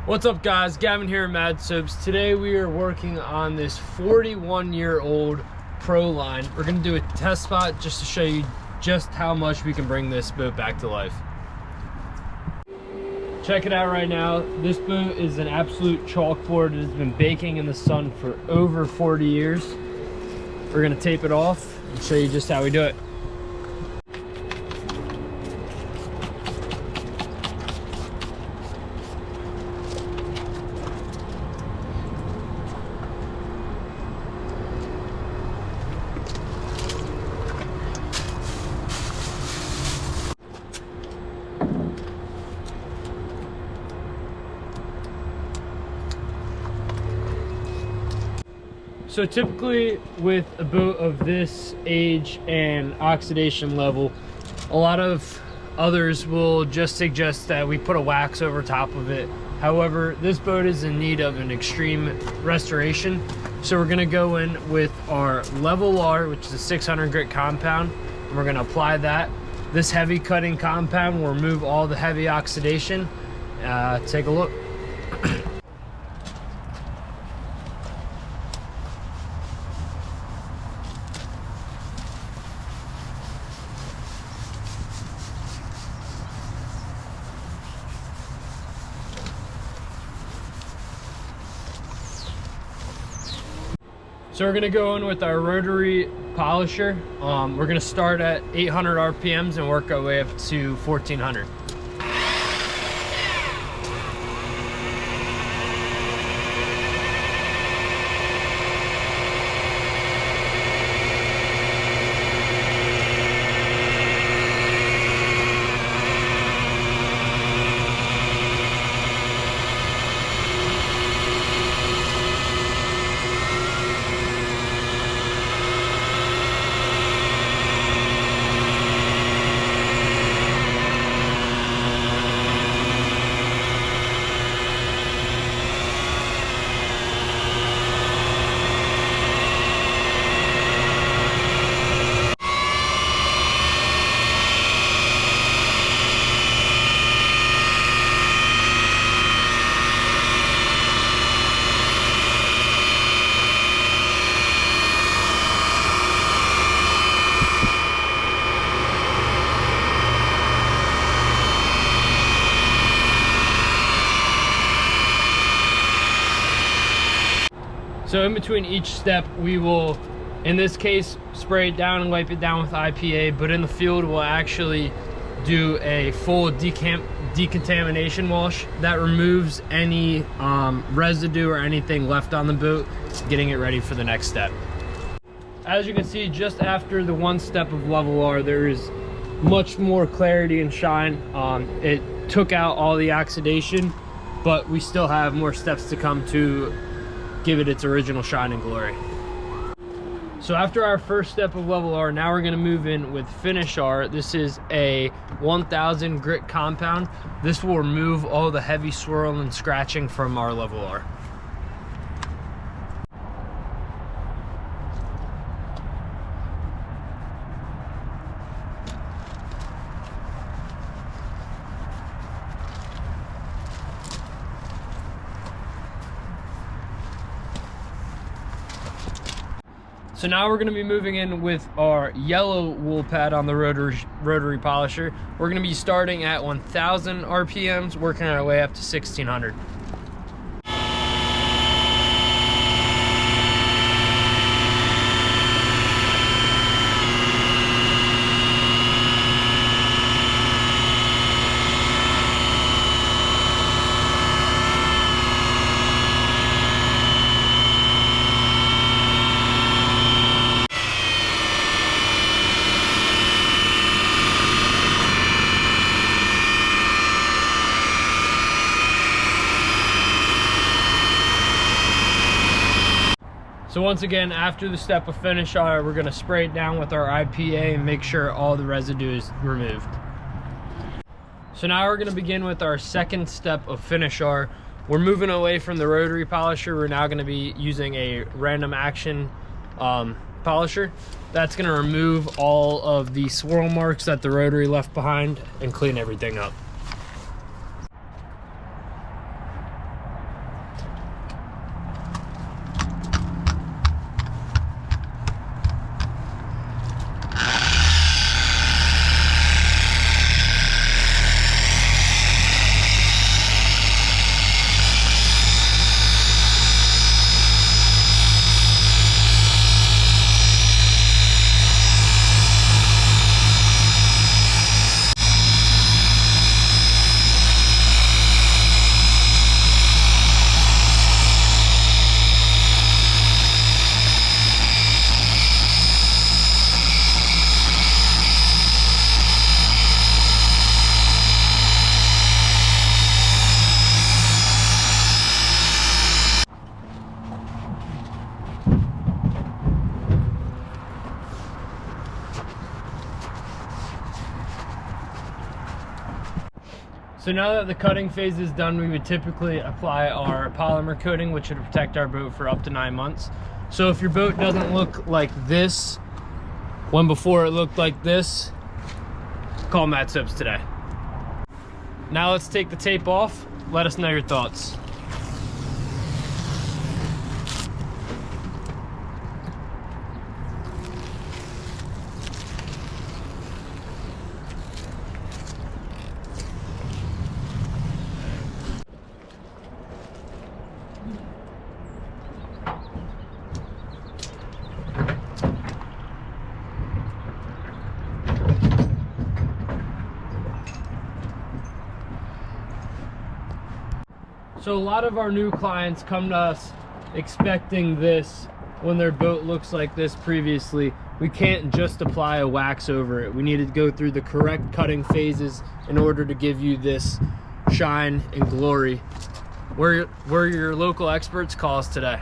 What's up guys, Gavin here at Mad Subs. Today we are working on this 41-year-old Pro Line. We're gonna do a test spot just to show you just how much we can bring this boat back to life. Check it out right now. This boat is an absolute chalkboard. It has been baking in the sun for over 40 years. We're gonna tape it off and show you just how we do it. So typically with a boat of this age and oxidation level, a lot of others will just suggest that we put a wax over top of it. However, this boat is in need of an extreme restoration. So we're gonna go in with our Level R, which is a 600 grit compound, and we're gonna apply that. This heavy cutting compound will remove all the heavy oxidation. Take a look. So we're gonna go in with our rotary polisher. We're gonna start at 800 RPMs and work our way up to 1400. So in between each step, we will, in this case, spray it down and wipe it down with IPA, but in the field, we'll actually do a full decontamination wash that removes any residue or anything left on the boat, getting it ready for the next step. As you can see, just after the one step of Level R, there is much more clarity and shine. It took out all the oxidation, but we still have more steps to come to give it its original shine and glory. So after our first step of Level R, now we're gonna move in with Finish R. This is a 1000 grit compound. This will remove all the heavy swirl and scratching from our Level R. So now we're gonna be moving in with our yellow wool pad on the rotary polisher. We're gonna be starting at 1000 RPMs, working our way up to 1600. So once again, after the step of Finish R, we're gonna spray it down with our IPA and make sure all the residue is removed. So now we're gonna begin with our second step of Finish R. We're moving away from the rotary polisher. We're now gonna be using a random action polisher. That's gonna remove all of the swirl marks that the rotary left behind and clean everything up. So now that the cutting phase is done, we would typically apply our polymer coating, which would protect our boat for up to 9 months. So if your boat doesn't look like this when before it looked like this, call Matt Soaps today. Now let's take the tape off. Let us know your thoughts. So a lot of our new clients come to us expecting this when their boat looks like this previously. We can't just apply a wax over it. We need to go through the correct cutting phases in order to give you this shine and glory. We're your local experts. Call us today.